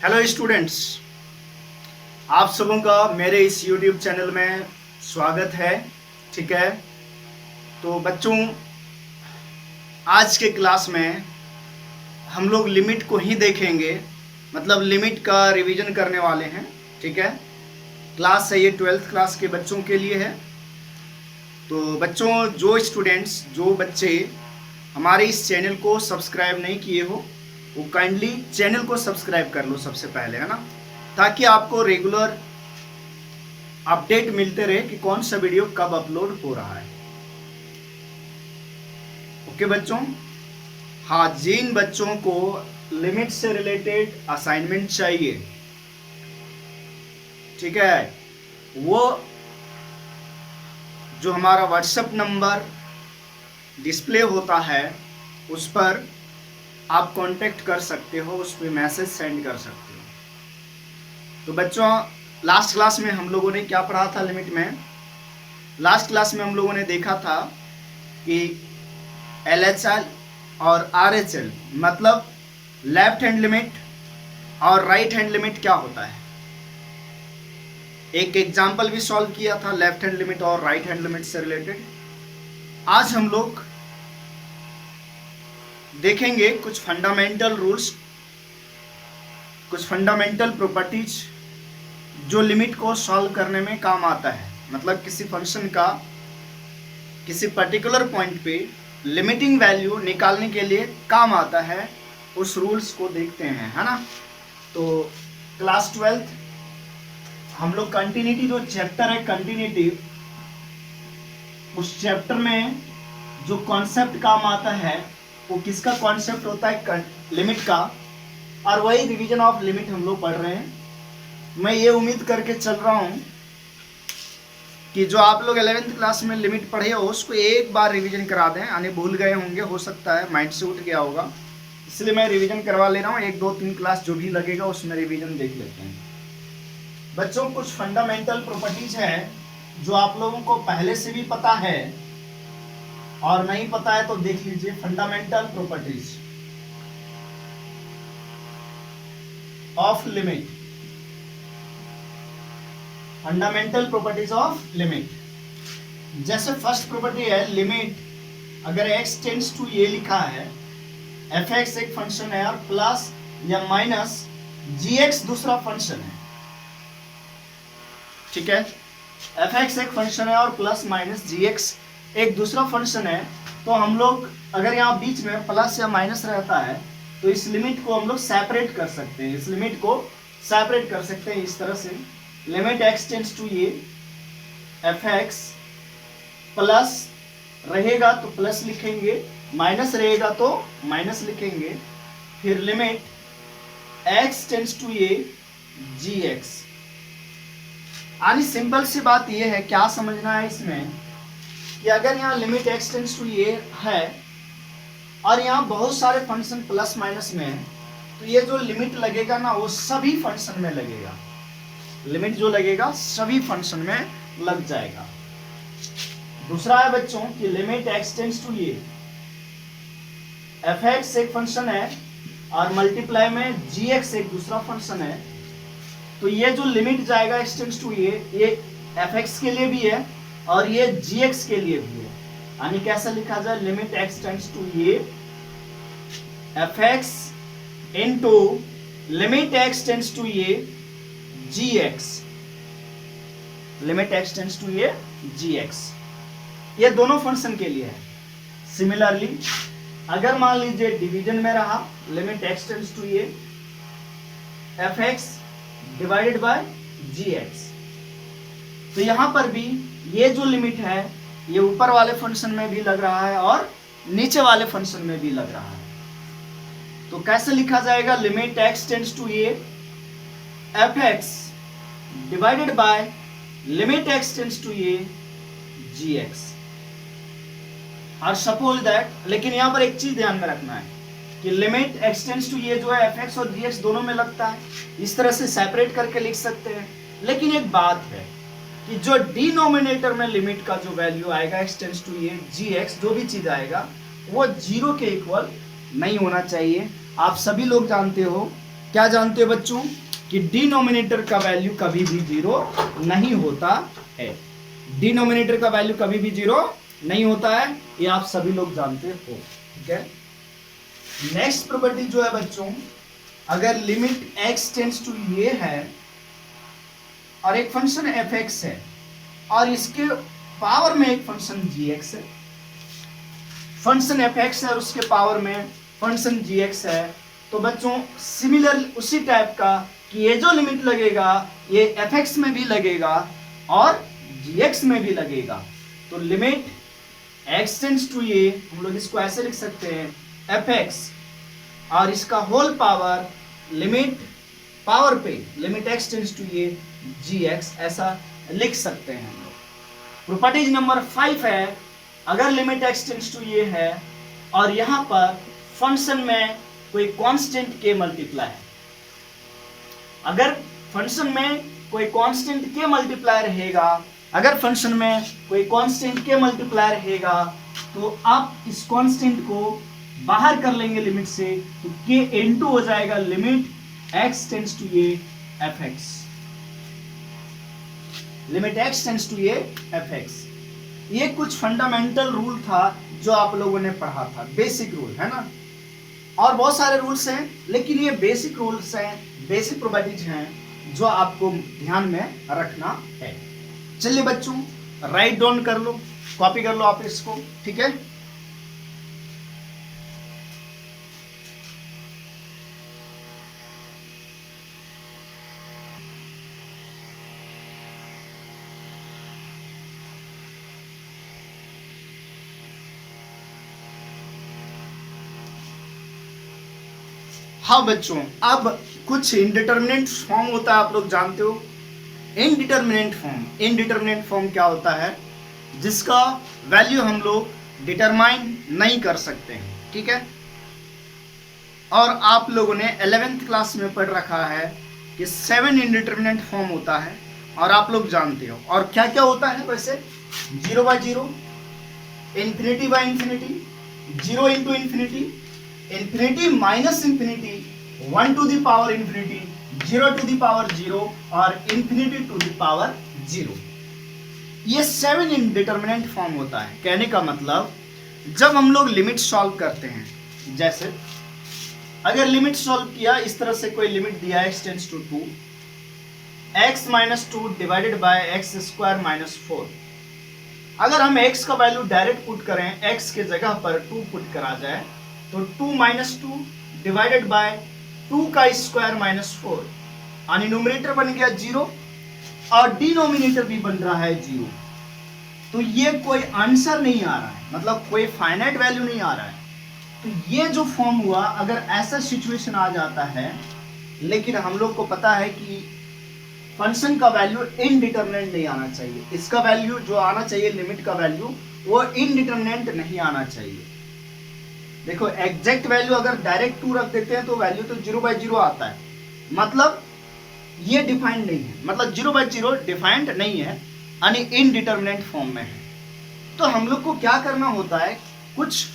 Hello students, आप सबों का मेरे इस यूट्यूब चैनल में स्वागत है। ठीक है, तो बच्चों आज के क्लास में हम लोग लिमिट को ही देखेंगे, मतलब लिमिट का रिवीजन करने वाले हैं। ठीक है, क्लास है ये 12th क्लास के बच्चों के लिए है। तो बच्चों जो बच्चे हमारे इस चैनल को सब्सक्राइब नहीं किए हो वो काइंडली चैनल को सब्सक्राइब कर लो सबसे पहले, है ना, ताकि आपको रेगुलर अपडेट मिलते रहे कि कौन सा वीडियो कब अपलोड हो रहा है। ओके बच्चों, हाँ, जिन बच्चों को लिमिट से रिलेटेड असाइनमेंट चाहिए, ठीक है, वो जो हमारा व्हाट्सएप नंबर डिस्प्ले होता है उस पर आप कांटेक्ट कर सकते हो, उस पर मैसेज सेंड कर सकते हो। तो बच्चों लास्ट क्लास में हम लोगों ने क्या पढ़ा था लिमिट में? लास्ट क्लास में हम लोगों ने देखा था कि LHL और RHL मतलब लेफ्ट हैंड लिमिट और राइट हैंड लिमिट क्या होता है। एक एग्जाम्पल भी सॉल्व किया था लेफ्ट हैंड लिमिट और राइट हैंड लिमिट से रिलेटेड। आज हम लोग देखेंगे कुछ फंडामेंटल रूल्स, कुछ फंडामेंटल प्रॉपर्टीज जो लिमिट को सॉल्व करने में काम आता है। मतलब किसी फंक्शन का किसी पर्टिकुलर पॉइंट पे लिमिटिंग वैल्यू निकालने के लिए काम आता है, उस रूल्स को देखते हैं, है ना। तो क्लास 12th हम लोग कंटिन्यूटी, जो चैप्टर है कंटिन्यूटी, उस चैप्टर में जो कॉन्सेप्ट काम आता है वो किसका कॉन्सेप्ट होता है? लिमिट का। और वही रिवीजन ऑफ लिमिट हम लोग पढ़ रहे हैं। मैं ये उम्मीद करके चल रहा हूँ कि जो आप लोग 11th क्लास में लिमिट पढ़े हो उसको एक बार रिवीजन करा दें, यानी भूल गए होंगे, हो सकता है माइंड से उठ गया होगा, इसलिए मैं रिवीजन करवा ले रहा हूँ। 1 2 3 क्लास जो भी लगेगा उसमें रिवीजन देख लेते हैं। बच्चों कुछ फंडामेंटल प्रॉपर्टीज है जो आप लोगों को पहले से भी पता है और नहीं पता है तो देख लीजिए। Fundamental properties of limit, fundamental properties of limit. जैसे फर्स्ट प्रॉपर्टी है लिमिट, अगर x टेंड्स टू a लिखा है, f(x) एक फंक्शन है और प्लस या माइनस g(x) दूसरा फंक्शन है। ठीक है, f(x) एक फंक्शन है और प्लस माइनस g(x) एक दूसरा फंक्शन है। तो हम लोग अगर यहाँ बीच में प्लस या माइनस रहता है तो इस लिमिट को हम लोग सेपरेट कर सकते हैं, इस लिमिट को सेपरेट कर सकते हैं इस तरह से। Limit x tends to a, f(x) plus रहेगा तो प्लस लिखेंगे, माइनस रहेगा तो माइनस लिखेंगे। फिर limit x tends to a g(x). यानी सिंपल सी बात यह है, क्या समझना है इसमें कि अगर यहाँ limit x tends to a है और यहाँ बहुत सारे फंक्शन प्लस माइनस में है, तो ये जो लिमिट लगेगा ना वो सभी फंक्शन में लगेगा। लिमिट जो लगेगा सभी फंक्शन में लग जाएगा। दूसरा है बच्चों कि limit x tends to a, f(x) एक फंक्शन है और मल्टीप्लाई में g(x) एक दूसरा फंक्शन है। तो ये जो लिमिट जाएगा x टेंड्स टू a, ये f(x) के लिए भी है और ये g(x) के लिए भी है। यानी कैसे लिखा जाए? Limit x tends to a f(x) into limit x tends to a g(x), limit x tends to a g(x). ये दोनों फंक्शन के लिए है। सिमिलरली अगर मान लीजिए डिवीजन में रहा, limit x tends to a f(x) divided by g(x), तो यहां पर भी ये जो लिमिट है ये ऊपर वाले फंक्शन में भी लग रहा है और नीचे वाले फंक्शन में भी लग रहा है। तो कैसे लिखा जाएगा? Limit x tends to a f(x) divided by limit x tends to a g(x). और सपोज दैट, लेकिन यहां पर एक चीज ध्यान में रखना है कि limit x tends to a जो है f(x) और g(x) दोनों में लगता है, इस तरह से सेपरेट करके लिख सकते हैं। लेकिन एक बात है कि जो डिनोमिनेटर में लिमिट का जो वैल्यू आएगा x tends to a g(x), जो भी चीज आएगा वो 0 के इक्वल नहीं होना चाहिए। आप सभी लोग जानते हो क्या जानते हो बच्चों कि डिनोमिनेटर का वैल्यू कभी भी 0 नहीं होता है। डिनोमिनेटर का वैल्यू कभी भी 0 नहीं होता है, ये आप सभी लोग जानते हो। ठीक है, नेक्स्ट प्रॉपर्टी जो है बच्चों, अगर लिमिट x टेंड्स टू ये है और एक फंक्शन f(x) है और इसके पावर में एक फंक्शन gx है, फंक्शन f(x) है और उसके पावर में फंक्शन gx है, तो बच्चों सिमिलर उसी टाइप का कि ये जो लिमिट लगेगा ये f(x) में भी लगेगा और gx में भी लगेगा। तो लिमिट x टेंड्स टू ये, हम लोग इसको ऐसे लिख सकते हैं f(x) और इसका होल पावर लिमिट पावर पे लिमिट x टेंड्स टू ये gx, ऐसा लिख सकते हैं हम लोग। प्रॉपर्टीज नंबर 5 है, अगर लिमिट x टेंड्स टू ये है और यहां पर फंक्शन में कोई कांस्टेंट k मल्टीप्लाई है, अगर फंक्शन में कोई कांस्टेंट k मल्टीप्लाई रहेगा, अगर फंक्शन में कोई कांस्टेंट k मल्टीप्लाई रहेगा तो आप इस कांस्टेंट को बाहर कर लेंगे लिमिट से, तो k इनटू हो जाएगा लिमिट x टेंड्स टू ये f(x), limit x tends to ये f(x). ये कुछ फंडामेंटल रूल था जो आप लोगों ने पढ़ा था, बेसिक रूल है ना, और बहुत सारे रूल्स हैं, लेकिन ये बेसिक रूल्स हैं, बेसिक प्रॉपर्टीज हैं जो आपको ध्यान में रखना है। चलिए बच्चों राइट डाउन कर लो, कॉपी कर लो आप इसको। ठीक है, हाँ बच्चों, अब कुछ इनडिटरमिनेट फॉर्म होता है, आप लोग जानते हो इनडिटरमिनेट फॉर्म क्या होता है, जिसका वैल्यू हम लोग डिटरमाइन नहीं कर सकते हैं। ठीक है, और आप लोगों ने 11th क्लास में पढ़ रखा है कि 7 इनडिटरमिनेट फॉर्म होता है, और आप लोग जानते हो। और क्या क्या होता है वैसे, 0/0, infinity by infinity, 0 into infinity, infinity minus infinity, 1 to the power infinity, 0 to the power 0 और इन्फिनिटी टू द पावर 0। ये 7 इनडिटरमिनेट फॉर्म होता है। कहने का मतलब जब हम लोग लिमिट सॉल्व करते हैं, जैसे अगर लिमिट सॉल्व किया, इस तरह से कोई लिमिट दिया x tends to 2, x minus 2 divided by x square minus 4। अगर हम x का वैल्यू डायरेक्ट पुट करें, x के जगह पर 2 पुट करा जाए, तो 2 माइनस 2 डिवाइडेड बाय 2 का स्क्वायर माइनस 4, यानी न्यूमरेटर बन गया 0 और डिनोमिनेटर भी बन रहा है 0। तो ये कोई आंसर नहीं आ रहा है, मतलब कोई फाइनाइट वैल्यू नहीं आ रहा है। तो ये जो फॉर्म हुआ, अगर ऐसा सिचुएशन आ जाता है, लेकिन हम लोग को पता है कि फंक्शन का वैल्यू इनडिटरमिनेट नहीं आना चाहिए, इसका वैल्यू जो आना चाहिए लिमिट का वैल्यू वो इनडिटरमिनेट नहीं आना चाहिए। देखो एग्जैक्ट वैल्यू अगर डायरेक्ट 2 रख देते हैं तो वैल्यू तो 0/0 आता है, मतलब ये डिफाइंड नहीं है, मतलब 0/0 डिफाइंड नहीं है, यानी इनडिटरमिनेट फॉर्म में है। तो हम लोग को क्या करना होता है, कुछ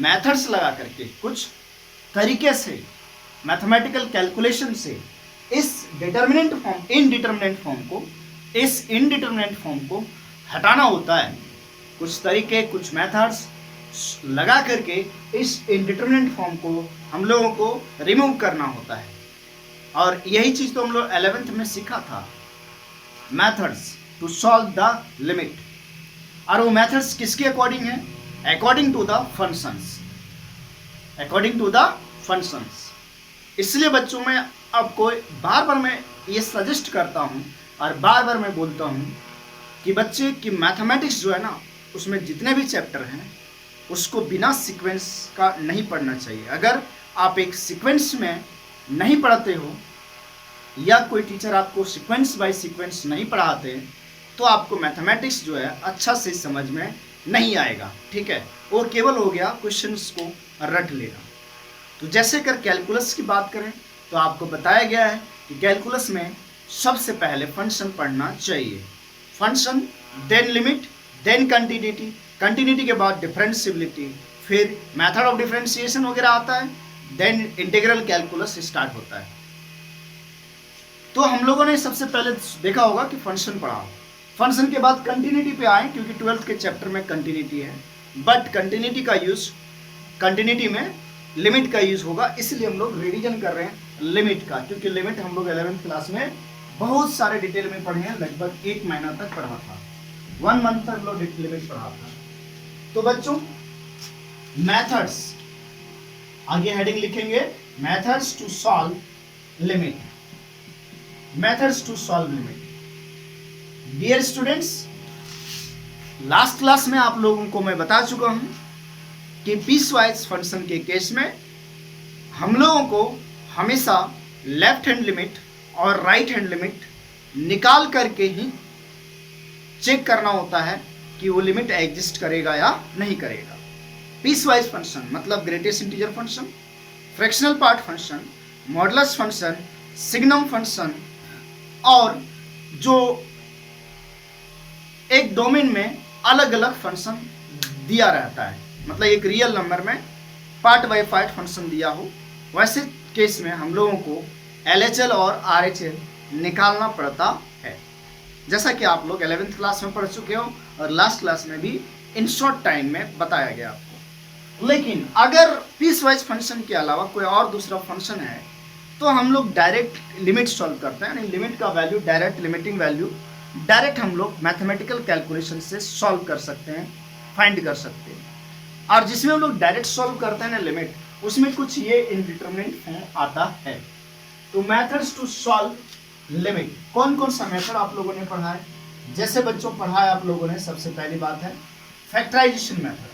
मेथड्स लगा करके, कुछ तरीके से, मैथमेटिकल कैलकुलेशन से इस डिटरमिनेंट फॉर्म, इनडिटरमिनेट फॉर्म को, इस इनडिटरमिनेट फॉर्म को हटाना होता है। कुछ तरीके, कुछ मेथड्स लगा करके इस इनडिटरमिनेट फॉर्म को हम लोगों को रिमूव करना होता है। और यही चीज तो हम लोग 11th में सीखा था, methods to solve the limit. और वो मेथड्स किसके अकॉर्डिंग है, according to the functions, according to the functions. इसलिए बच्चों में आपको बार बार मैं ये सजेस्ट करता हूँ और बार बार मैं बोलता हूँ कि बच्चे की मैथमेटिक्स जो है ना, उसमें जितने भी चैप्टर हैं उसको बिना सीक्वेंस का नहीं पढ़ना चाहिए। अगर आप एक सीक्वेंस में नहीं पढ़ते हो या कोई टीचर आपको सीक्वेंस बाय सीक्वेंस नहीं पढ़ाते, तो आपको मैथमेटिक्स जो है अच्छा से समझ में नहीं आएगा। ठीक है, और केवल हो गया क्वेश्चंस को रट लेना। तो जैसे कर कैलकुलस की बात करें तो आपको बताया गया है कि कैलकुलस में सबसे पहले फंक्शन पढ़ना चाहिए, function, then limit, then continuity, continuity के बाद डिफरेंशिएबिलिटी, फिर मेथड ऑफ डिफरेंशिएशन वगैरह आता है, देन इंटीग्रल कैलकुलस स्टार्ट होता है। तो हम लोगों ने सबसे पहले देखा होगा कि फंक्शन पढ़ा, फंक्शन के बाद कंटिन्यूटी पे आए क्योंकि 12th के चैप्टर में कंटिन्यूटी है, बट कंटिन्यूटी का यूज, कंटिन्यूटी में लिमिट का यूज होगा, इसलिए हम लोग रिवीजन कर रहे हैं लिमिट का, क्योंकि लिमिट हम लोग 11th क्लास में बहुत सारे डिटेल में पढ़े हैं, लगभग 1 महीना तक पढ़ा था, 1 मंथ तक लोग लिमिट पढ़ा था। तो बच्चों मेथड्स, आगे हेडिंग लिखेंगे methods to solve limit, methods to solve limit. Dear students, last class में आप लोगों को मैं बता चुका हूं कि पीसवाइज फंक्शन के केस में हम लोगों को हमेशा लेफ्ट हैंड लिमिट और राइट हैंड लिमिट निकाल करके ही चेक करना होता है कि वो लिमिट एग्जिस्ट करेगा या नहीं करेगा। पीसवाइज फंक्शन मतलब greatest integer function, fractional part function, modulus function, signum function, और जो एक डोमेन में अलग अलग फंक्शन दिया रहता है, मतलब एक रियल नंबर में पार्ट बाय पार्ट फंक्शन दिया हो, वैसे केस में हम लोगों को LHL और RHL निकालना पड़ता है, जैसा कि आप लोग 11th क्लास में पढ़ चुके हो और लास्ट क्लास में भी इन शॉर्ट टाइम में बताया गया आपको। लेकिन अगर पीसवाइज फंक्शन के अलावा कोई और दूसरा फंक्शन है तो हम लोग डायरेक्ट लिमिट सॉल्व करते हैं, यानी लिमिट का value, direct limiting value direct हम लोग मैथमेटिकल कैलकुलेशन से सॉल्व कर सकते हैं, फाइंड कर सकते हैं। और जिसमें हम लोग डायरेक्ट सॉल्व करते हैं ना लिमिट, उसमें कुछ ये इनडिटरमिनेट फॉर्म आता है। तो मेथड्स टू सॉल्व लिमिट, कौन कौन सा मेथड आप लोगों ने पढ़ा है? जैसे बच्चों पढ़ा है आप लोगों ने, सबसे पहली बात है फैक्टराइजेशन मेथड,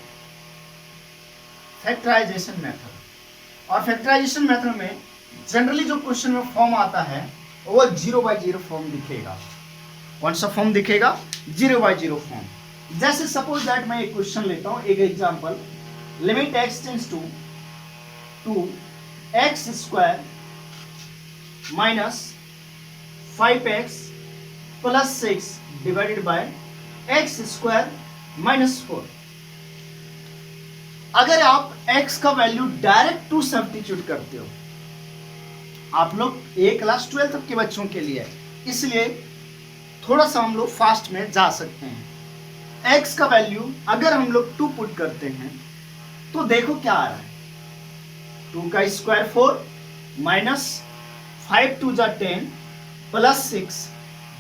फैक्टराइजेशन मेथड। और फैक्टराइजेशन मेथड में जनरली जो क्वेश्चन में फॉर्म आता है वो 0/0 फॉर्म दिखेगा। कौन सा फॉर्म दिखेगा? 0/0 फॉर्म। जैसे सपोज दैट मैं एक क्वेश्चन लेता हूं, एक example, limit x tends to x square minus 5x plus 6 divided by x square minus 4। अगर आप x का वैल्यू डायरेक्ट टू सब्स्टिट्यूट करते हो, आप लोग ये क्लास 12 तक के बच्चों के लिए है, इसलिए थोड़ा सा हम लोग फास्ट में जा सकते हैं। x का वैल्यू अगर हम लोग 2 पुट करते हैं तो देखो क्या आ रहा है, 2 का स्क्वायर 4 माइनस 5 2 जा 10 प्लस 6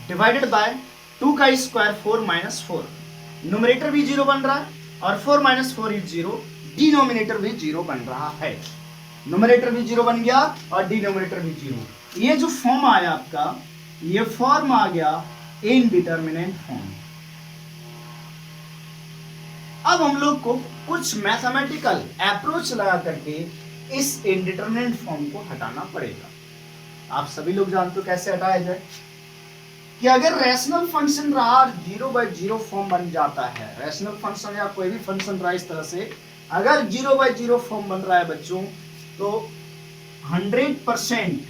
डिवाइडेड बाय 2 का स्क्वायर 4 माइनस 4। न्यूमरेटर भी 0 बन रहा है और 4 माइनस 4 इज 0, डिनोमिनेटर भी 0 बन रहा है। न्यूमरेटर भी 0 बन गया और डिनोमिनेटर भी 0। ये जो फॉर्म आया आपका, ये फॉर्म आ गया इनडिटरमिनेट फॉर्म। अब हम लोग को कुछ मैथमेटिकल अप्रोच लगा करके इस इनडिटरमिनेट फॉर्म को हटाना पड़ेगा। आप सभी लोग जानते हो कैसे हटाया जाए, कि अगर रैशनल फंक्शन रहा 0/0 फॉर्म बन जाता है, रैशनल फंक्शन या कोई भी फंक्शन रहा इस तरह से, अगर 0/0 फॉर्म बन रहा है बच्चों, तो 100%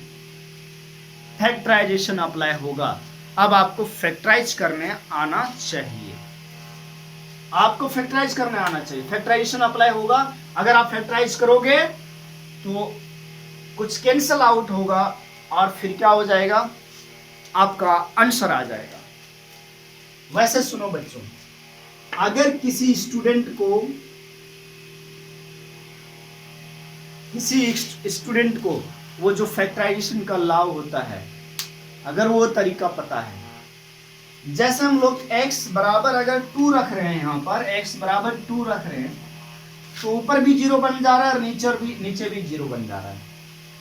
फैक्टराइजेशन अप्लाई होगा। अब आपको फैक्टराइज करने आना चाहिए, आपको फैक्टराइज करने आना चाहिए, फैक्टराइजेशन अप्लाई होगा। अगर आप फैक्टराइज करोगे तो कुछ कैंसल आउट होगा और फिर क्या हो जाएगा, आपका आंसर आ जाएगा। वैसे सुनो बच्चों, अगर किसी स्टूडेंट को वो जो फैक्टराइजेशन का लॉ होता है, अगर वो तरीका पता है, जैसे हम लोग x बराबर अगर 2 रख रहे हैं, यहाँ पर x बराबर 2 रख रहे हैं, तो ऊपर भी 0 बन जा रहा है और नीचे भी 0 बन जा रहा है।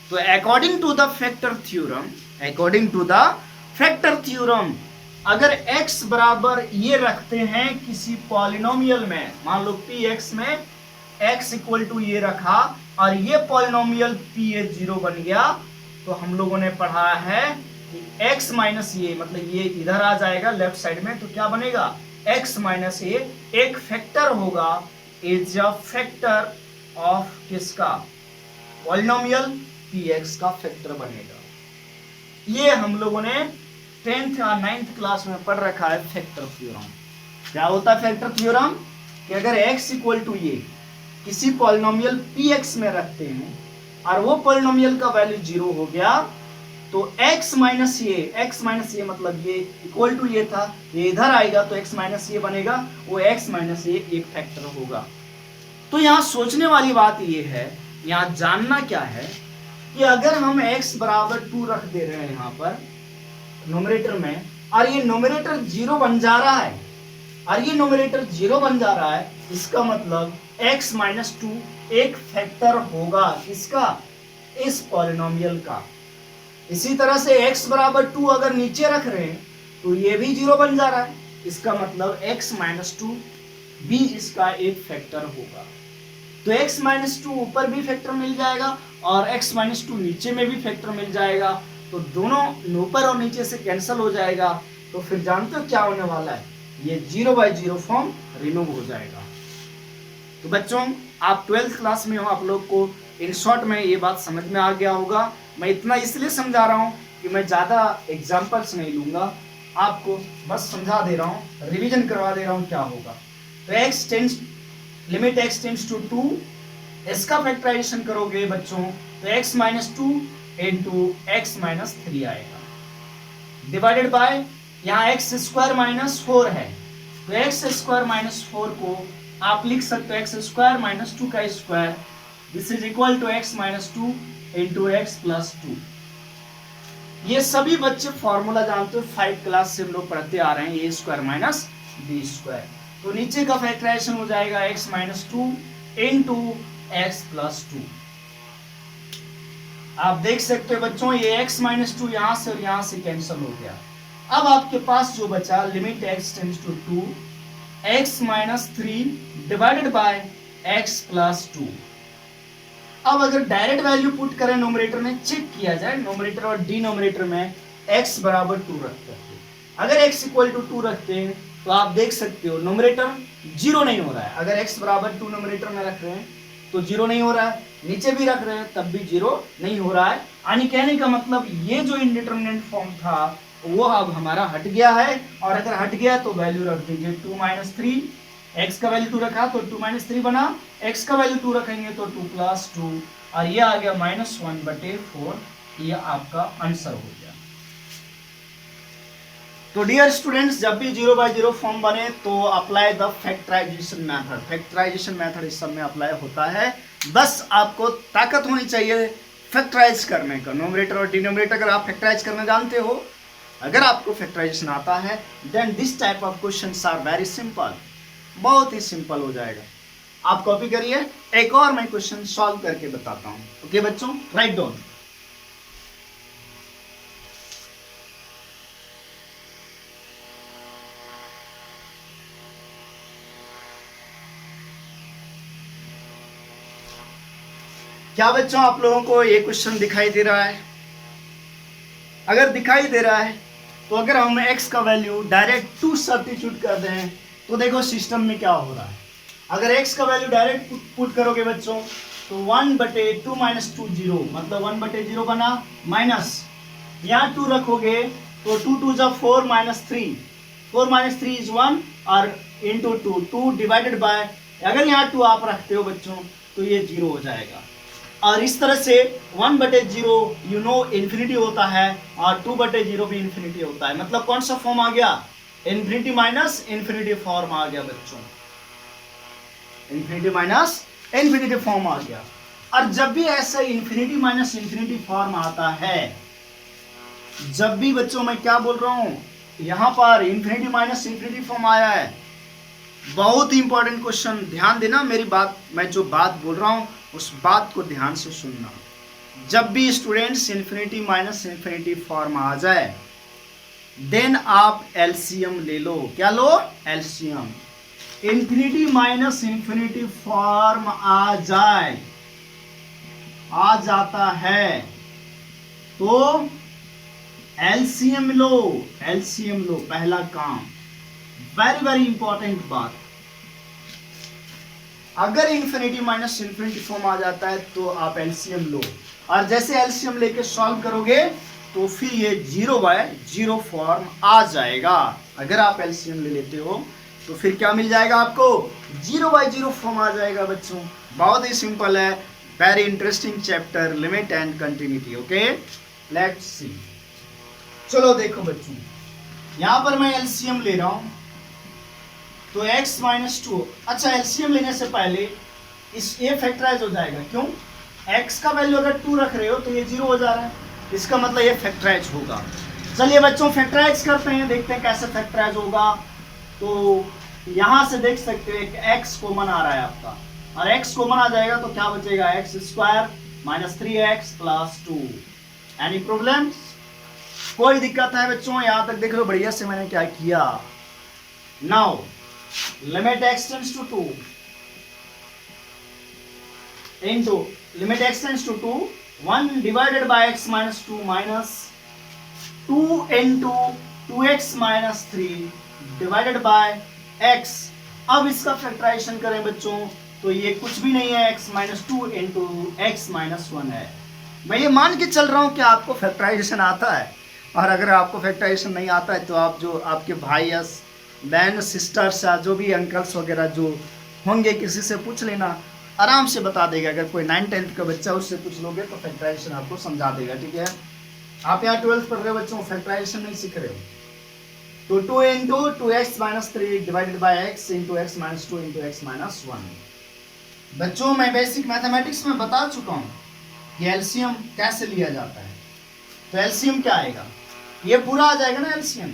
तो according to the factor theorem, अगर x बराबर ये रखते हैं किसी पॉलिनोमियल में, मान लो px में x इक्वल टू ये रखा और ये पॉलिनोमियल p 0 बन गया, तो हम लोगों ने पढ़ा है कि x माइनस ये, मतलब ये इधर आ जाएगा लेफ्ट साइड में, तो क्या बनेगा, x माइनस ये एक फैक्टर होगा, इज अ फैक्टर ऑफ किसका, पॉलिनोमियल px का फैक्टर बनेगा। ये हम लोगों ने 10th या 9th क्लास में पढ़ रखा है फैक्टर थ्योरम। क्या होता है फैक्टर थ्योरम, कि अगर x इक्वल टू ये किसी पॉलिनोमियल px में रखते हैं और वो पॉलिनोमियल का वैल्यू 0 हो गया, तो x माइनस ये मतलब ये इक्वल टू ये था, ये इधर आएगा तो x माइनस ये बनेगा, वो x माइनस ये एक फैक्टर होगा। तो यहाँ सोचने वाली बात ये है, यहाँ जानना क्या है कि अगर हम x बराबर 2 रख दे रहे हैं यहाँ पर न्यूमरेटर में, और ये न्यूमरेटर 0 बन जा रहा है, इसका मतलब x माइनस 2 एक फैक्टर होगा किसका, इस पॉलिनोमियल का। इसी तरह से x बराबर 2 अगर नीचे रख रहे हैं तो ये भी 0 बन जा रहा है, इसका मतलब x माइनस 2 भी इसका एक फैक्टर होगा। तो x माइनस 2 ऊपर भी फैक्टर मिल जाएगा और x माइनस 2 नीचे में भी फैक्टर मिल जाएगा, तो दोनों ऊपर और नीचे से कैंसिल हो जाएगा। तो फिर जानते हो क्या होने वाला है, ये 0/0 फॉर्म रिमूव हो जाएगा। तो बच्चों आप 12th क्लास में हो, आप लोग को इन शॉर्ट में ये बात समझ में आ गया होगा। मैं इतना इसलिए समझा रहा हूँ कि मैं ज़्यादा एग्जाम्पल्स नहीं लूँगा, आपको बस समझा दे रहा हूँ, रिवीजन करवा दे रहा हूँ क्या होगा। तो लिमिट x टेंड्स टू 2, इसका फैक्टराइजेशन करोगे बच्चों तो x minus 2 into x minus 3 आएगा, डिवाइडेड बाय यहाँ x स्क्वायर माइनस 4 है, तो x स्क्वायर माइनस 4 को आप लिख सकते हो x स्क्वायर माइनस 2 का square, this is equal to x minus 2 into x plus 2। ये सभी बच्चे फॉर्मूला जानते हो, 5 क्लास से हम लोग पढ़ते आ रहे हैं, a square minus b square. तो नीचे का फैक्टराइजेशन हो जाएगा x minus 2 into x plus 2। आप देख सकते हो बच्चों ये x माइनस 2 यहां से और यहां से कैंसिल हो गया। अब आपके पास जो बचा limit x tends to 2, x minus 3 divided by x plus 2। अब अगर डायरेक्ट वैल्यू पुट करें नोमरेटर में, चेक किया जाए नोमरेटर और डिनोमिनेटर में x बराबर 2 रखते हैं। अगर x इक्वल टू 2 रखते हैं तो आप देख सकते हो नोमरेटर 0 नहीं हो रहा है। अगर x बराबर 2 नोमरेटर में रख रहे हैं तो 0 नहीं हो रहा है, नीचे भी रख रहे हैं तब भी 0 नहीं हो रहा है। यानी कहने का मतलब ये जो इंडिटरमिनेट फॉर्म था वो अब हमारा हट गया है, और अगर हट गया तो वैल्यू रख दीजिए 2 माइनस 3, x का वैल्यू 2 रखा तो 2 माइनस 3 बना, x का वैल्यू 2 रखेंगे तो 2 प्लस 2, और ये आ गया -1/4। ये आपका आंसर हो गया। तो डियर स्टूडेंट्स, जब भी 0/0 फॉर्म बने तो apply the factorization method. Factorization method इस सब में अप्लाई होता है। बस आपको ताकत होनी चाहिए फैक्टराइज करने का। नोमरेटर और डिनोमिनेटर अगर आप फैक्टराइज करना जानते हो, अगर आपको फैक्टराइजेशन आता है, then this type of questions are very simple, बहुत ही सिंपल हो जाएगा। आप कॉपी करिए, एक और मैं क्वेश्चन सॉल्व करके बताता हूं। ओके बच्चों, राइट डाउन। क्या बच्चों आप लोगों को ये क्वेश्चन दिखाई दे रहा है? अगर दिखाई दे रहा है तो अगर हम x का वैल्यू डायरेक्ट 2 सब्स्टिट्यूट कर दें तो देखो सिस्टम में क्या हो रहा है। अगर x का वैल्यू डायरेक्ट पुट करोगे बच्चों तो 1/2 माइनस 2 0, मतलब 1/0 बना, माइनस यहाँ 2 रखोगे तो 2 2 जा 4 माइनस 3, 4 माइनस 3 इज 1, और इंटू 2 डिवाइडेड बाय, अगर यहाँ 2 आप रखते हो बच्चों तो ये 0 हो जाएगा। और इस तरह से 1/0 यू नो इन्फिनिटी होता है, और 2/0 भी इन्फिनिटी होता है। मतलब कौन सा फॉर्म आ गया? इन्फिनिटी माइनस इन्फिनिटी फॉर्म आ गया बच्चों, इन्फिनिटी माइनस इन्फिनिटी फॉर्म आ गया। और जब भी ऐसा इन्फिनिटी माइनस इन्फिनिटी फॉर्म आता है, जब भी बच्चों मैं क्या बोल रहा हूं, यहां पर इन्फिनिटी माइनस इन्फिनिटी फॉर्म आया है, बहुत ही इंपॉर्टेंट क्वेश्चन, ध्यान देना मेरी बात, मैं जो बात बोल रहा हूं उस बात को ध्यान से सुनना। जब भी students infinity minus infinity form आ जाए, देन आप एलसीएम ले लो। क्या लो? LCM. Infinity minus infinity form आ जाए, आ जाता है तो एलसीएम लो, एलसीएम लो, पहला काम। वेरी वेरी इंपॉर्टेंट बात, अगर इन्फिनिटी माइनस इन्फिनिटी फॉर्म आ जाता है तो आप एलसीएम लो, और जैसे एलसीएम लेके सॉल्व करोगे तो फिर ये 0/0 फॉर्म आ जाएगा। अगर आप एलसीएम ले लेते हो तो फिर क्या मिल जाएगा आपको? 0/0 फॉर्म आ जाएगा बच्चों। बहुत ही सिंपल है, very interesting chapter, limit and continuity. Okay, let's see. चलो देखो बच्चों, यहाँ पर मैं एलसीएम ले रहा हूँ, तो x माइनस टू, अच्छा एलसीएम लेने से पहले इस ये फैक्टराइज हो जाएगा, क्यों? x का वैल्यू अगर 2 रख रहे हो तो ये 0 हो जा रहा है, इसका मतलब ये फैक्टराइज होगा। चलिए बच्चों फैक्टराइज करते हैं, देखते हैं कैसे फैक्टराइज होगा। तो यहाँ से देख सकते हो एक x कॉमन आ रहा है आपका, और x कॉमन आ जाएगा तो क्या बचेगा, x square minus 3x plus 2। Any problem? कोई दिक्कत है बच्चों? यहाँ तक देख लो बढ़िया से मैंने क्या किया। Now limit x tends to 2 into limit x tends to 2, 1 divided by x minus 2 minus 2 into 2x minus 3 divided by x। अब इसका फैक्टराइजेशन करें बच्चों तो ये कुछ भी नहीं है, x minus 2 into x minus 1 है। मैं ये मान के चल रहा हूँ कि आपको फैक्टराइजेशन आता है, और अगर आपको फैक्टराइजेशन नहीं आता है तो आप जो आपके भाई या बहन सिस्टर्स या जो भी अंकल्स वगैरह जो होंगे किसी से पूछ लेना, आराम से बता देगा। अगर कोई 9th-10th का बच्चा उससे पूछ लोगे तो फैक्टराइजेशन आपको समझा देगा, ठीक है। आप यहाँ 12th पढ़ रहे हो बच्चों, फैक्टराइजेशन नहीं सीख रहे हो। तो 2 into 2x minus 3 divided by x into x minus 2 into x minus 1। बच्चों मैं बेसिक मैथमेटिक्स में बता चुका हूँ कि एलसीएम कैसे लिया जाता है। तो एलसीएम क्या आएगा, ये पूरा आ जाएगा ना एलसीएम।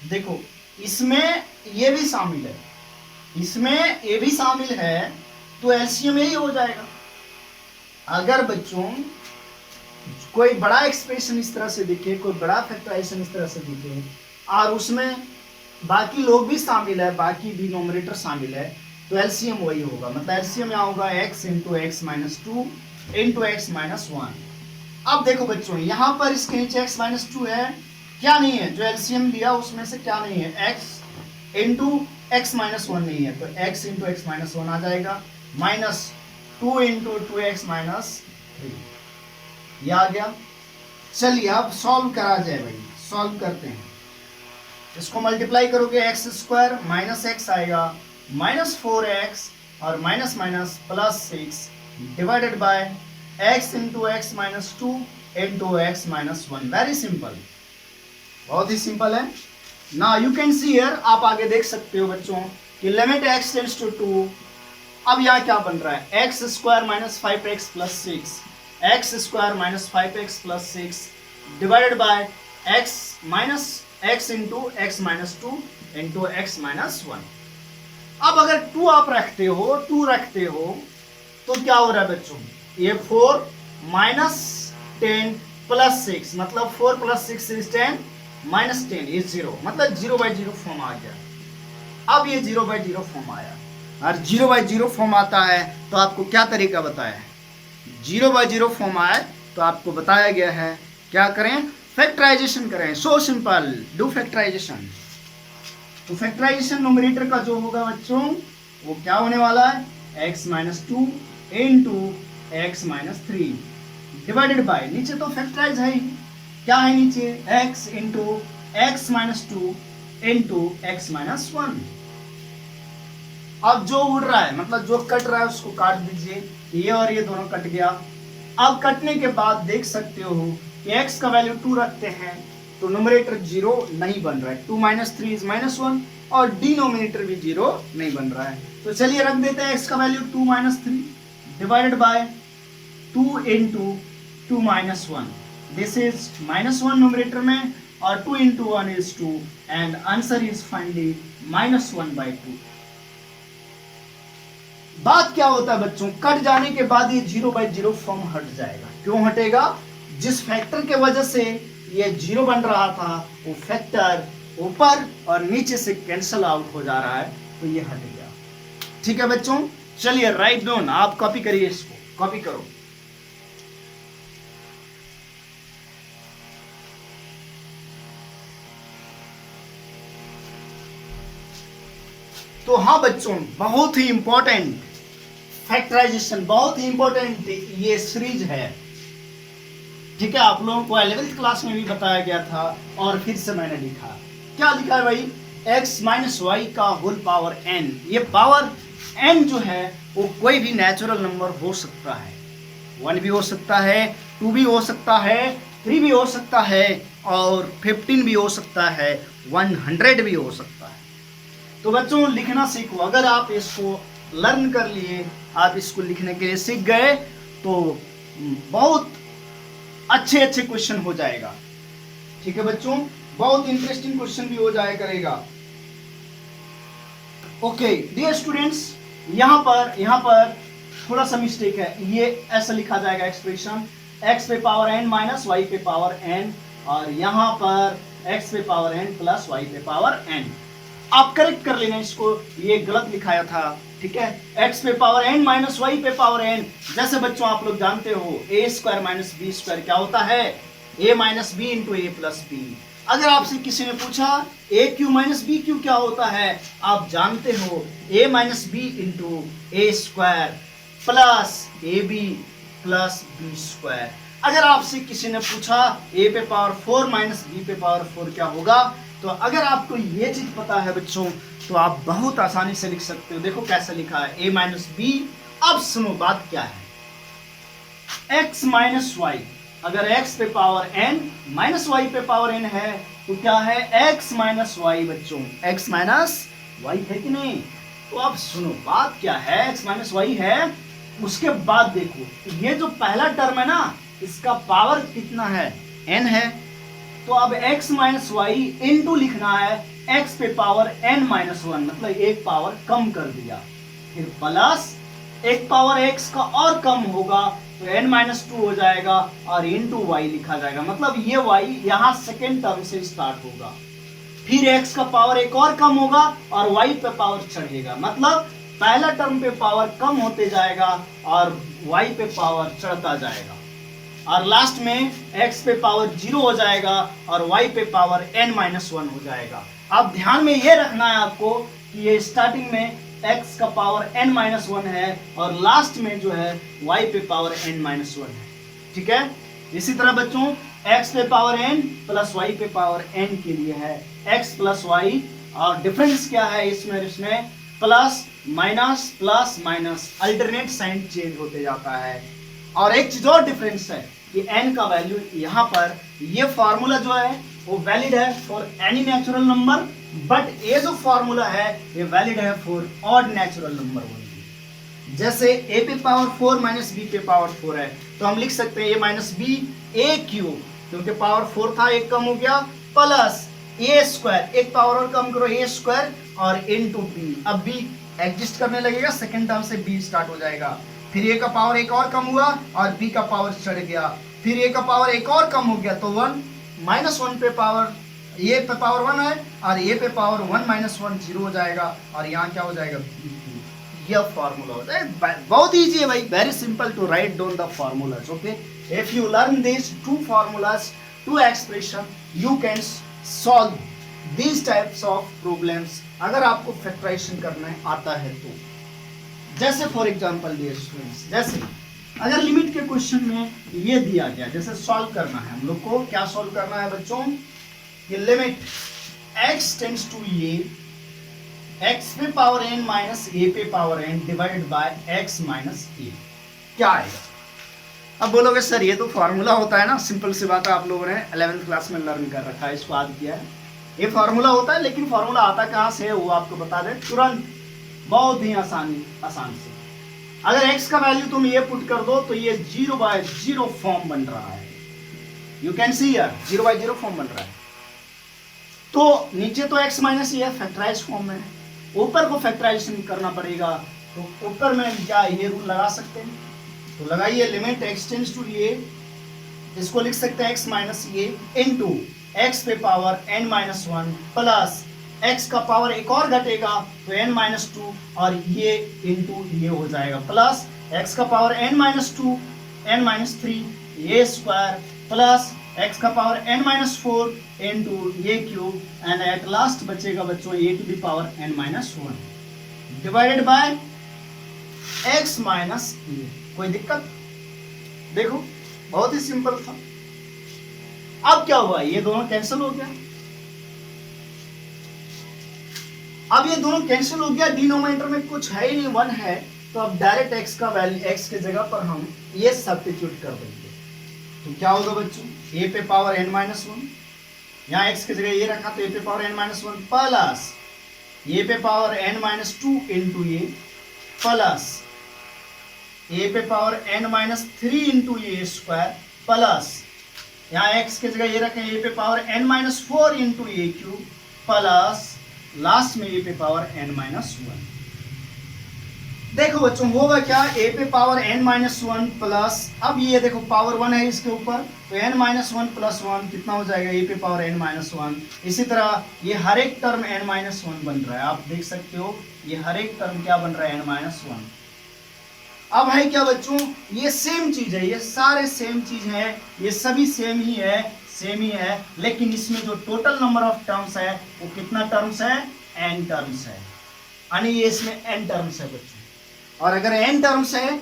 देखो इसमें ये भी शामिल है, इसमें ये भी शामिल है, तो एलसीएम यही हो जाएगा। अगर बच्चों कोई बड़ा एक्सप्रेशन इस तरह से दिखे, कोई बड़ा फैक्टराइजेशन इस तरह से दिखे, और उसमें बाकी लोग भी शामिल है, बाकी डिनोमिनेटर शामिल है, तो एलसीएम वही होगा। मतलब एलसीएम यहाँ होगा x into x minus 2 into x minus 1। अब देखो बच्चों यहाँ पर इसके नीचे x माइनस 2 है, क्या नहीं है, जो एलसीएम दिया उसमें से क्या नहीं है, x इंटू एक्स माइनस 1 नहीं है, तो x इंटू एक्स माइनस 1 आ जाएगा, माइनस 2 इंटू 2x माइनस 3, ये आ गया। चलिए अब सॉल्व करा जाए भाई, सॉल्व करते हैं। इसको मल्टीप्लाई करोगे एक्स स्क्वायर माइनस एक्स आएगा माइनस 4x और minus minus plus 6 divided by x into x minus 2 into x minus 1। Very simple, बहुत ही सिंपल है ना। यू कैन सी हियर, आप आगे देख सकते हो बच्चों कि लिमिट x टेंड्स टू 2। अब यहाँ क्या बन रहा है, x square minus 5x plus 6, x square minus 5x plus 6 divided by x minus x into x minus 2 into x minus 1। अब अगर 2 आप रखते हो, 2 रखते हो तो क्या हो रहा है बच्चों, ये 4 माइनस 10 प्लस 6, मतलब 4 प्लस 6 इज 10 माइनस 10 इज 0, मतलब 0/0 फॉर्म आ गया। अब ये 0/0 फॉर्म आया, और 0/0 फॉर्म आता है तो आपको क्या तरीका बताया है, 0/0 फॉर्म आया तो आपको बताया गया है क्या करें, फैक्टराइजेशन करें। So simple, do factorization. तो फैक्टराइजेशन न्यूमरेटर का जो होगा बच्चों वो क्या होने वाला है, x minus 2 into x minus 3 divided bye, नीचे तो फैक्टराइज है ही, क्या है नीचे, x into x minus 2 into x minus 1। अब जो उड़ रहा है, मतलब जो कट रहा है उसको काट दीजिए, ये और ये दोनों कट गया। अब कटने के बाद देख सकते हो कि x का वैल्यू 2 रखते हैं तो न्यूमरेटर 0 नहीं बन रहा है, 2 माइनस 3 इज माइनस 1, और डिनोमिनेटर भी 0 नहीं बन रहा है। तो चलिए रख देते हैं x का value 2 minus 3 divided bye 2 into 2 minus 1, this is minus 1 numerator में, और 2 into 1 is 2, and answer is finally minus 1/2। बात क्या होता है बच्चों, कट जाने के बाद ये 0/0 फॉर्म हट जाएगा। क्यों हटेगा, जिस फैक्टर के वजह से ये 0 बन रहा था वो फैक्टर ऊपर और नीचे से कैंसल आउट हो जा रहा है, तो ये हट गया। ठीक है बच्चों, चलिए राइट डाउन, आप कॉपी करिए, इसको कॉपी करो। तो हाँ बच्चों, बहुत ही इंपॉर्टेंट फैक्टराइजेशन, बहुत ही इंपॉर्टेंट ये सीरीज है। ठीक है, आप लोगों को 11th क्लास में भी बताया गया था और फिर से मैंने लिखा। क्या लिखा है भाई, x माइनस वाई का होल पावर n। ये पावर n जो है वो कोई भी नेचुरल नंबर हो सकता है, 1 भी हो सकता है, 2 भी हो सकता है, 3 भी हो सकता है और 15 भी हो सकता है, 100 भी हो सकता है। तो बच्चों लिखना सीखो। अगर आप इसको लर्न कर लिए, आप इसको लिखने के लिए सीख गए तो बहुत अच्छे अच्छे क्वेश्चन हो जाएगा। ठीक है बच्चों, बहुत इंटरेस्टिंग क्वेश्चन भी हो जाया करेगा। ओके डियर स्टूडेंट्स, यहाँ पर थोड़ा सा मिस्टेक है। ये ऐसा लिखा जाएगा एक्सप्रेशन x पे पावर n माइनस y पे पावर n, और यहाँ पर x पे पावर n प्लस y पे पावर n। आप करेक्ट कर लेना इसको, ये गलत लिखाया था। ठीक है, x पे पावर n माइनस y पे पावर n। जैसे बच्चों आप लोग जानते हो a square minus B square क्या होता है, a minus B into A plus B. अगर आपसे किसी ने पूछा A cube minus B cube क्या होता है, आप जानते हो a minus B into A square plus A B plus B square. अगर आपसे किसी ने पूछा a पे पावर 4 माइनस बी पे पावर 4 क्या होगा, तो अगर आपको ये चीज पता है बच्चों तो आप बहुत आसानी से लिख सकते हो। देखो कैसे लिखा है, a माइनस बी। अब सुनो बात क्या है, x माइनस वाई। अगर x पे पावर n माइनस y पे पावर n है तो क्या है, x माइनस वाई बच्चों, x माइनस वाई है कि नहीं। तो अब सुनो बात क्या है, x माइनस वाई है। उसके बाद देखो ये जो पहला टर्म है ना, इसका पावर कितना है, n है। तो अब x माइनस वाई इंटू लिखना है x पे पावर n माइनस 1, मतलब एक पावर कम कर दिया, फिर प्लस एक पावर x का और कम होगा तो n माइनस 2 हो जाएगा और इंटू वाई लिखा जाएगा। मतलब ये y यहाँ सेकेंड टर्म से स्टार्ट होगा, फिर x का पावर एक और कम होगा और y पे पावर चढ़ेगा। मतलब पहला टर्म पे पावर कम होते जाएगा और y पे पावर चढ़ता जाएगा, और लास्ट में x पे पावर 0 हो जाएगा और y पे पावर n माइनस 1 हो जाएगा। अब ध्यान में ये रखना है आपको कि ये स्टार्टिंग में x का पावर n माइनस 1 है और लास्ट में जो है y पे पावर n माइनस 1 है। ठीक है, इसी तरह बच्चों x पे पावर n प्लस y पे पावर n के लिए है x प्लस y, और डिफरेंस क्या है इसमें plus minus alternate sign change होते जाता है। और एक चीज और डिफरेंस है कि n का वैल्यू यहाँ पर, ये फॉर्मूला जो है वो वैलिड है for any natural number, but ये जो फॉर्मूला है ये वैलिड है for odd natural number only. जैसे a पे पावर 4 माइनस b पे पावर 4 है तो हम लिख सकते हैं a minus B A cube, क्योंकि पावर 4 था एक कम हो गया, प्लस ए स्क्वायर, एक पावर और कम करो a स्क्वायर और इनटू b। अब b एग्जिस्ट करने लगेगा, सेकेंड टर्म से b स्टार्ट हो जाएगा, फिर a का पावर एक और कम हुआ और b का पावर चढ़ गया, फिर a का पावर एक और कम हो गया तो 1 माइनस 1 पे पावर a पे पावर 1 है और a पे पावर 1 माइनस 1 0 हो जाएगा, और यहाँ क्या हो जाएगा, यह फॉर्मूला होता है। बहुत इजी है भाई, very simple to write down the formulas. Okay, if you learn this two formulas, two expression, you can solve these types of problems अगर आपको फैक्टराइजेशन करना आता है तो। जैसे फॉर एग्जांपल डियर स्टूडेंट्स, जैसे अगर लिमिट के क्वेश्चन में ये दिया गया, जैसे सॉल्व करना है हम लोग को, क्या सॉल्व करना है बच्चों, ये limit x tends to a, x पे पावर n माइनस a पे power n divided by x minus a, क्या आएगा। अब बोलोगे सर ये तो फॉर्मूला होता है ना, सिंपल सी बात है, आप लोगों ने 11th क्लास में लर्न कर रखा है, इसको याद किया है, ये फॉर्मूला होता है। लेकिन फॉर्मूला आता कहाँ से है वो आपको बता दें तुरंत, बहुत ही आसान से। अगर x का वैल्यू तुम ये पुट कर दो तो ये 0/0 फॉर्म बन रहा है, you can see here 0/0 form बन रहा है। तो नीचे तो x माइनस ये फैक्टराइज फॉर्म में है, ऊपर को फैक्टराइजेशन करना पड़ेगा, तो ऊपर में क्या ये रूल लगा सकते हैं, तो लगाइए limit x tends to a, इसको लिख सकते हैं x minus a into x पे power n minus 1 plus x का पावर एक और घटेगा तो n माइनस 2 और ये इंटू ये हो जाएगा, प्लस x का power n minus 2 n minus 3 ये स्क्वायर प्लस x का पावर n माइनस 4 इंटू ये क्यूब, एंड एट लास्ट बचेगा बच्चों a to the power n minus 1 divided by x minus a। कोई दिक्कत, देखो बहुत ही सिंपल था। अब क्या हुआ, ये दोनों कैंसिल हो गया, अब ये दोनों कैंसिल हो गया, डिनोमिनेटर में कुछ है ही नहीं, 1 है, तो अब डायरेक्ट x का वैल्यू, x के जगह पर हम ये सब्स्टिट्यूट कर देंगे। तो क्या होगा बच्चों, a पे पावर n माइनस वन, यहाँ x की जगह ये रखा तो a पे power n minus one plus a पे power n minus two into A plus a पे power n minus three into A square plus यहाँ x की जगह ये रखें a पे power n minus four into A cube plus last में a पे पावर n माइनस वन। देखो बच्चों होगा क्या, a पे power n minus one plus, अब ये देखो पावर वन है इसके ऊपर तो n minus one plus one कितना हो जाएगा, a पे पावर n माइनस वन। इसी तरह ये हर एक टर्म n माइनस वन बन रहा है, आप देख सकते हो ये हर एक टर्म क्या बन रहा है, n माइनस वन। अब है क्या बच्चों, ये सेम चीज है, ये सारे सेम चीज है, ये सभी सेम ही है, सेम ही है, लेकिन इसमें जो टोटल नंबर ऑफ टर्म्स है वो कितना टर्म्स है, n टर्म्स है, यानी ये इसमें n टर्म्स है बच्चों। और अगर n टर्म्स है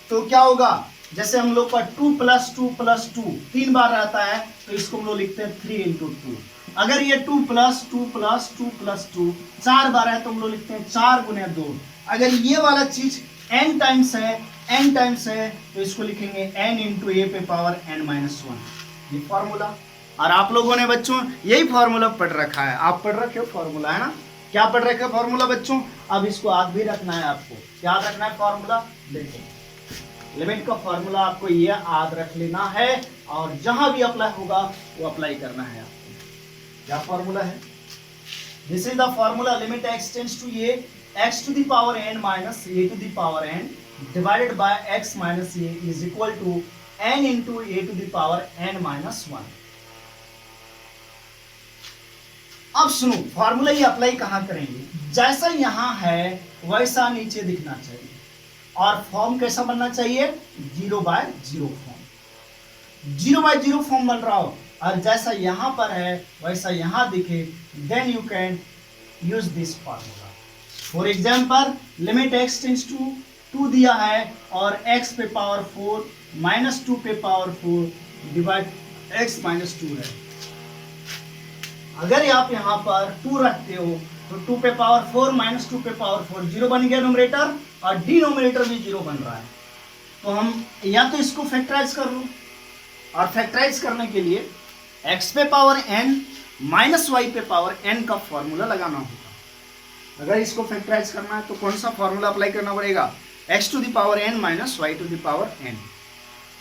तो क्या होगा, जैसे हम लोग का 2 प्लस 2 प्लस 2 तीन बार रहता है तो इसको हम लोग लिखते हैं 3 इंटू 2। अगर ये 2 प्लस 2 प्लस 2 प्लस 2 चार बार है तो हम लोग लिखते हैं 4 गुने 2। अगर ये वाला चीज n टाइम्स है तो इसको लिखेंगे n इंटू ए पे पावर n माइनस वन, ये फॉर्मूला। और आप लोगों ने बच्चों यही फॉर्मूला पढ़ रखा है, आप पढ़ रखे हो फॉर्मूला, है ना, क्या पढ़ रखे हो फॉर्मूला बच्चों। अब इसको याद भी रखना है, आपको याद रखना है फॉर्मूला। देखो लिमिट का फॉर्मूला आपको ये याद रख लेना है और जहां भी अप्लाई होगा वो अप्लाई करना है आपको। क्या फॉर्मूला है, this is the formula limit x tends to a x to the power n minus a to the power n divided by x minus a is equal to n into a to the power n minus one. अब सुनो formula ही apply कहां करेंगे, जैसा यहां है वैसा नीचे दिखना चाहिए और फॉर्म कैसा बनना चाहिए, 0 बाय 0 फॉर्म, 0 बाय 0 फॉर्म बन रहा हो और जैसा यहां पर है वैसा यहां दिखे, then you can use this formula. For example limit x tends to 2 दिया है और x पे पावर 4 माइनस 2 पे पावर 4 डिवाइड x माइनस 2 है। अगर आप यहाँ पर 2 रखते हो तो 2 पे पावर 4 माइनस 2 पे पावर 4 जीरो बन गया नोमिनेटर और डिनोमिनेटर भी जीरो बन रहा है। तो हम या तो इसको फैक्टराइज कर लो और फैक्टराइज करने के लिए x पे पावर n माइनस y पे पावर n का फॉर्मूला लगाना होगा। अगर इसको फैक्टराइज करना है तो कौन सा फॉर्मूला अप्लाई करना पड़ेगा, x to the power n minus y to the power n।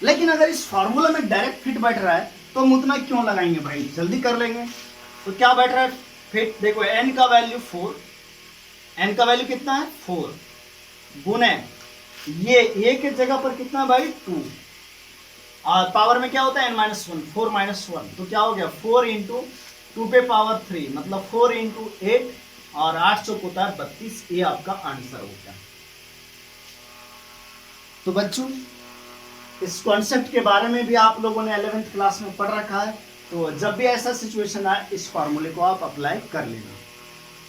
लेकिन अगर इस फॉर्मूला में डायरेक्ट फिट बैठ रहा है तो हम उतना क्यों लगाएंगे भाई, जल्दी कर लेंगे। तो क्या बैठ रहा है फिट, देखो n का वैल्यू 4, n का वैल्यू कितना है 4 गुने ये a के जगह पर कितना भाई 2 और पावर में क्या होता है n minus one, 4 minus one, तो क्या हो गया 4 इंटू 2 पे पावर 3 मतलब 4 इंटू 8 और 8 चौक होता है 32, ये आपका आंसर होता है। तो बच्चों इस कॉन्सेप्ट के बारे में भी आप लोगों ने 11th क्लास में पढ़ रखा है, तो जब भी ऐसा सिचुएशन आए इस फॉर्मूले को आप अप्लाई कर लेना।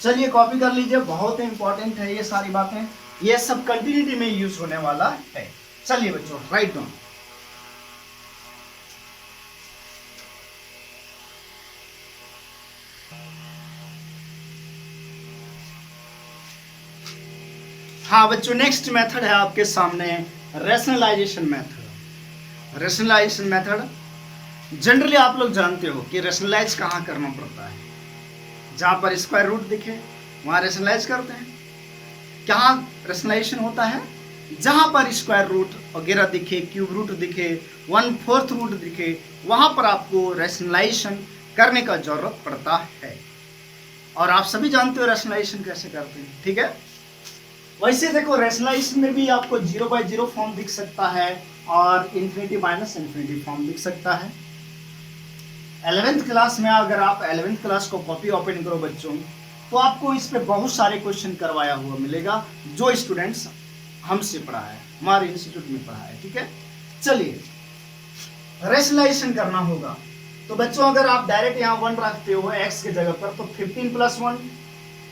चलिए कॉपी कर लीजिए, बहुत इंपॉर्टेंट है ये सारी बातें, ये सब कंटिन्यूटी में यूज होने वाला है। चलिए बच्चों राइट डाउन। हाँ बच्चों नेक्स्ट मेथड है आपके सामने rationalization method. Rationalization method generally आप लोग जानते हो कि रैशनलाइज कहाँ करना पड़ता है, जहाँ पर स्क्वायर रूट दिखे वहाँ रैशनलाइज करते हैं। कहाँ रैशनलाइजेशन होता है, जहाँ पर स्क्वायर रूट वगैरह दिखे, क्यूब रूट दिखे, 1/4 रूट दिखे, वहाँ पर आपको रैशनलाइजेशन करने का जरूरत पड़ता है। और आप सभी जानते हो रैशनलाइजेशन कैसे करते हैं, ठीक है। वैसे देखो रैशनलाइजेशन में भी आपको 0 बाय 0 फॉर्म दिख सकता है और इन्फिनिटी माइनस इन्फिनिटी फॉर्म दिख सकता है। 11th क्लास में अगर आप 11th क्लास को कॉपी ओपन करो बच्चों तो आपको इस पे बहुत सारे क्वेश्चन करवाया हुआ मिलेगा जो स्टूडेंट्स हमसे पढ़ा है, हमारे इंस्टीट्यूट में पढ़ा है, ठीक है। चलिए रैशनलाइजेशन करना होगा तो बच्चों अगर आप डायरेक्ट यहाँ 1 रखते हो x के जगह पर तो 15 प्लस 1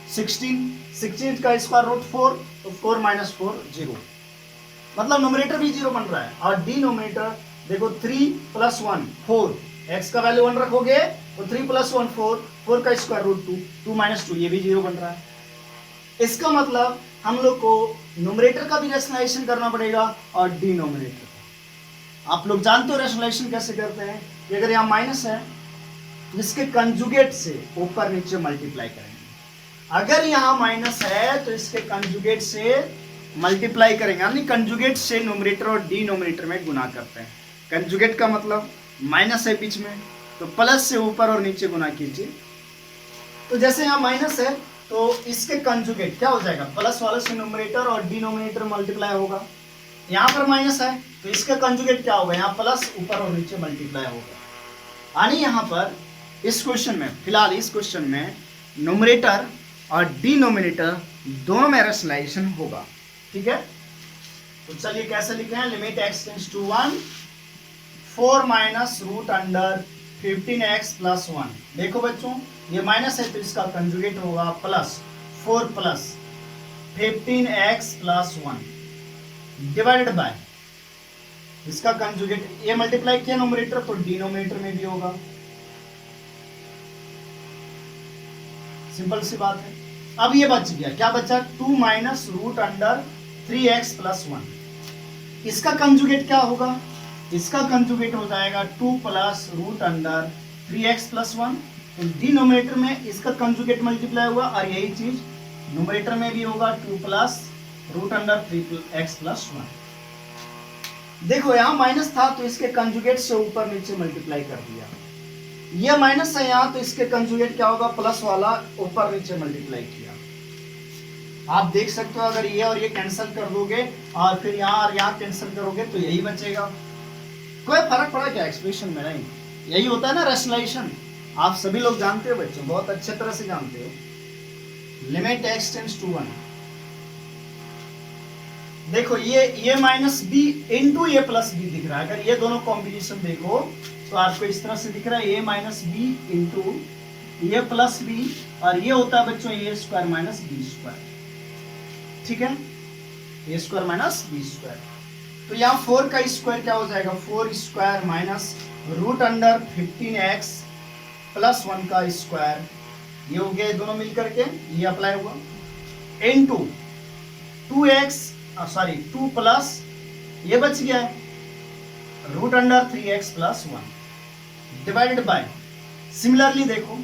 16 का स्क्वायर रूट 4 तो 4 माइनस 4 0, मतलब नोमिनेटर भी 0 बन रहा है और डिनोमिनेटर देखो 3 प्लस 1 4, x का वैल्यू 1 रखोगे तो 3 प्लस 1 4, 4 का स्क्वायर रूट 2, 2 माइनस 2 ये भी 0 बन रहा है। इसका मतलब हम लोग को नोमिनेटर का भी रैशनलाइजेशन करना पड़ेगा और डिनोमिनेटर का। आप लोग जानते हो रेशनलाइजेशन कैसे करते हैं कि अगर यहाँ माइनस है तो इसके कंजुगेट से ऊपर नीचे मल्टीप्लाई करेंगे। अगर यहाँ माइनस है तो इसके कंजुगेट से मल्टीप्लाई करेंगे, यानी कंजुगेट से न्यूमरेटर और डिनोमिनेटर में गुना करते हैं। कंजुगेट का मतलब माइनस है बीच में, तो प्लस से ऊपर और नीचे गुना कीजिए। तो जैसे यहाँ माइनस है तो इसके कंजुगेट क्या हो जाएगा, प्लस वाले से न्यूमरेटर और डिनोमिनेटर मल्टीप्लाई होगा। यहाँ पर माइनस है तो इसका कंजुगेट क्या होगा, यहाँ प्लस ऊपर और नीचे मल्टीप्लाई होगा। यानी यहाँ पर इस क्वेश्चन में, फिलहाल इस क्वेश्चन में न्यूमरेटर और डिनोमिनेटर दोनों में रेशनलाइजेशन होगा। ठीक है, तो चलिए कैसे लिखे हैं, limit x tends to 1 4 minus root under 15x plus 1। देखो बच्चों ये माइनस है तो इसका कंजुगेट होगा plus 4 plus 15x plus 1 divided bye इसका कंजुगेट, ये मल्टीप्लाई किया न्यूमरेटर तो डिनोमिनेटर में भी होगा। सिंपल सी बात है। अब ये बच गया, क्या बचा, 2 minus root under 3x plus 1। इसका कंजुगेट क्या होगा, इसका कंजुगेट हो जाएगा 2 plus root under 3x plus 1। तो डिनोमिनेटर में इसका कंजुगेट मल्टीप्लाई हुआ और यही चीज न्यूमरेटर में भी होगा 2 plus root under 3x plus 1। देखो यहाँ माइनस था तो इसके कंजुगेट से ऊपर नीचे मल्टीप्लाई कर दिया। ये माइनस है यहाँ तो इसके कंजुगेट क्या होगा, प्लस वाला ऊपर नीचे मल्टीप्लाई किया। आप देख सकते हो अगर ये और ये कैंसिल कर दोगे और फिर यहाँ और यहाँ कैंसिल करोगे तो यही बचेगा। कोई फर्क पड़ा क्या एक्सप्रेशन में, नहीं। यही होता है ना रेशनलाइजेशन, आप सभी लोग जानते हो बच्चों, बहुत अच्छे तरह से जानते हो। लिमिट x टेंड्स टू 1, देखो ये माइनस बी इंटू ये प्लस बी दिख रहा है। अगर ये दोनों कॉम्बिनेशन देखो तो आपको इस तरह से दिख रहा है, ए माइनस बी इंटू ये प्लस बी, और ये होता है बच्चों A square minus B square. ठीक है, A square minus B square. तो यहाँ 4 का स्क्वायर क्या हो जाएगा, 4 square minus root under 15x plus 1 का स्क्वायर, ये हो गया दोनों मिलकर के, ये अप्लाई हुआ, इंटू 2 प्लस ये बच गया है root under 3x plus 1 divided by, similarly देखो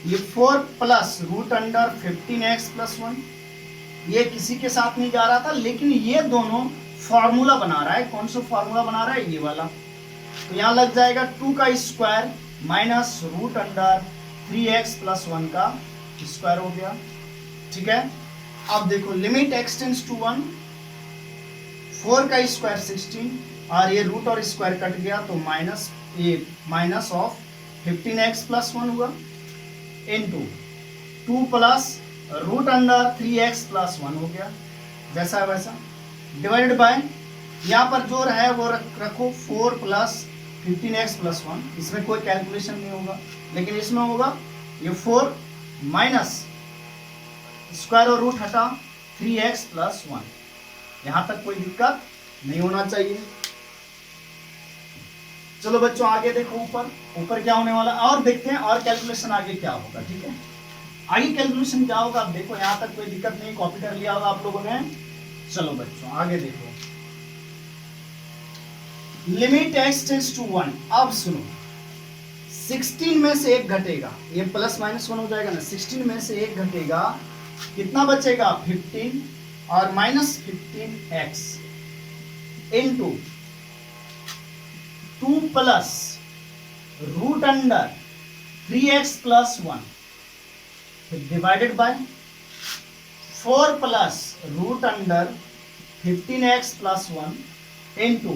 ये 4 plus root under 15x plus 1, ये किसी के साथ नहीं जा रहा था लेकिन ये दोनों फॉर्मूला बना रहा है। कौन सा फॉर्मूला बना रहा है, ये वाला। तो यहाँ लग जाएगा 2 का square minus root under 3x plus 1 का स्क्वायर हो गया। ठीक है, अब देखो लिमिट x टेंड्स टू 1, 4 का स्क्वायर 16 और ये रूट और स्क्वायर कट गया तो माइनस ऑफ 15x प्लस 1 हुआ, into 2 plus root under 3x plus 1 हो गया, जैसा है वैसा, डिवाइडेड बाय यहाँ पर जो है वो रखो 4 प्लस 15x प्लस 1। इसमें कोई कैलकुलेशन नहीं होगा लेकिन इसमें होगा ये 4 माइनस स्क्वायर और रूट हटा 3x प्लस 1। यहाँ तक कोई दिक्कत नहीं होना चाहिए। चलो बच्चों आगे देखो, ऊपर क्या होने वाला और देखते हैं, और कैलकुलेशन आगे क्या होगा। ठीक है, आगे कैलकुलेशन क्या होगा आप देखो, यहाँ तक कोई दिक्कत नहीं, कॉपी कर लिया होगा आप लोगों ने। चलो बच्चों आगे देखो, लिमिट x टेंड्स टू 1। अब सुनो, 16 में से 1 घटेगा, ये प्लस माइनस 1 हो जाएगा ना, 16 में से 1 घटेगा, कितना बचेगा 15 और minus 15x into 2 plus root under 3x plus 1 divided by 4 plus root under 15x plus 1 into,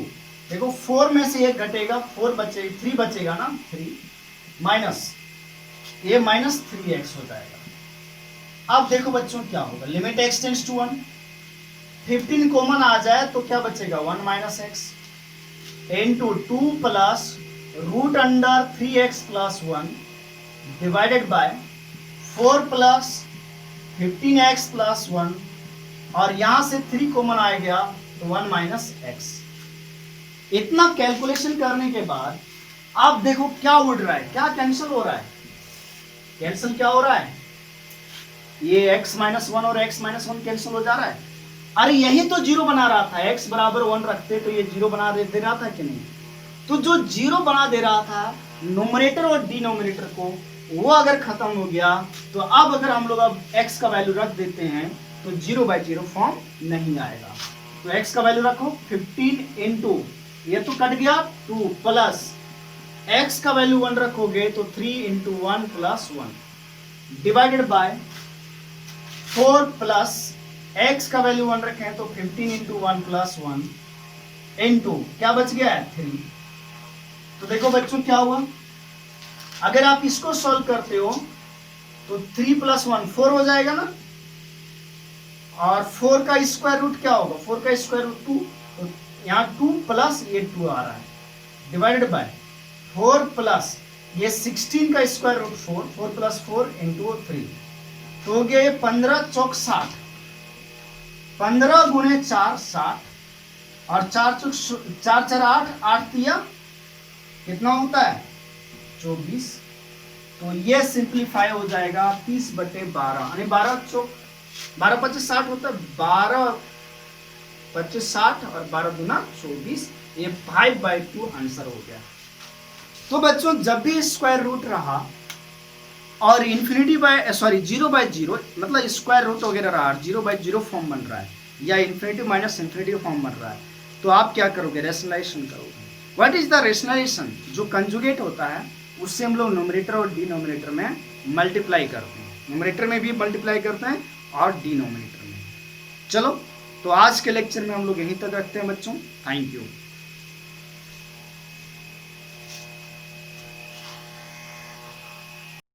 देखो 4 में से 1 घटेगा, 4 बचेगा, 3 बचेगा ना, 3 माइनस ये माइनस 3x हो जाएगा। अब देखो बच्चों क्या होगा, limit x tends to 1, 15 common आ जाए तो क्या बचेगा 1 minus x into 2 plus root under 3x plus 1 divided by 4 plus 15x plus 1, और यहां से 3 कॉमन आ गया तो 1 माइनस x। इतना कैलकुलेशन करने के बाद आप देखो क्या उड़ रहा है, क्या कैंसिल हो रहा है, कैंसिल क्या हो रहा है, ये x माइनस 1 और x माइनस 1 कैंसिल हो जा रहा है। अरे यही तो जीरो बना रहा था, x बराबर 1 रखते तो ये जीरो बना दे रहा था कि नहीं। तो जो जीरो बना दे रहा था नोमिनेटर और डिनोमिनेटर को, वो अगर खत्म हो गया तो अब अगर हम लोग अब x का वैल्यू रख देते हैं तो 0/0 फॉर्म नहीं आएगा। तो x का वैल्यू रखो 15 इंटू, ये तो कट गया 2 प्लस x का वैल्यू 1 रखोगे तो 3 into 1 plus 1 divided by 4 plus x का वैल्यू 1 रखें तो 15 इंटू 1 प्लस 1 इंटू क्या बच गया है 3। तो देखो बच्चों क्या हुआ, अगर आप इसको सॉल्व करते हो तो 3 प्लस 1 4 हो जाएगा ना, और 4 का स्क्वायर रूट क्या होगा, 4 का स्क्वायर रूट 2, तो यहाँ 2 प्लस ये 2 आ रहा है डिवाइडेड बाय 4 प्लस ये 16 का स्क्वायर रूट 4, 4 प्लस 4 इंटू 3, तो हो गया ये 15 चौक 60, 15 गुणे 4 60, और 4 4 8, 8 तिया कितना होता है 24। तो ये सिंप्लीफाई हो जाएगा 30/12, यानी 12 चौक 12 25 60 होता है, 12 25 60 और 12 दूना 24, ये 5/2 आंसर हो गया। तो बच्चों जब भी स्क्वायर रूट रहा और इन्फिनिटी बाय सॉरी 0/0 मतलब स्क्वायर रूट वगैरह रहा, 0/0 फॉर्म बन रहा है या इन्फिनिटी माइनस इन्फिनिटी फॉर्म बन रहा है, तो आप क्या करोगे, रेशनलाइजेशन करोगे। व्हाट इज द रेशनलाइजेशन, जो कंजुगेट होता है उससे हम लोग न्यूमरेटर और डिनोमिनेटर में मल्टीप्लाई करते हैं, न्यूमरेटर में भी मल्टीप्लाई करते हैं और डिनोमिनेटर में। चलो तो आज के लेक्चर में हम लोग यहीं तक रखते हैं बच्चों, थैंक यू।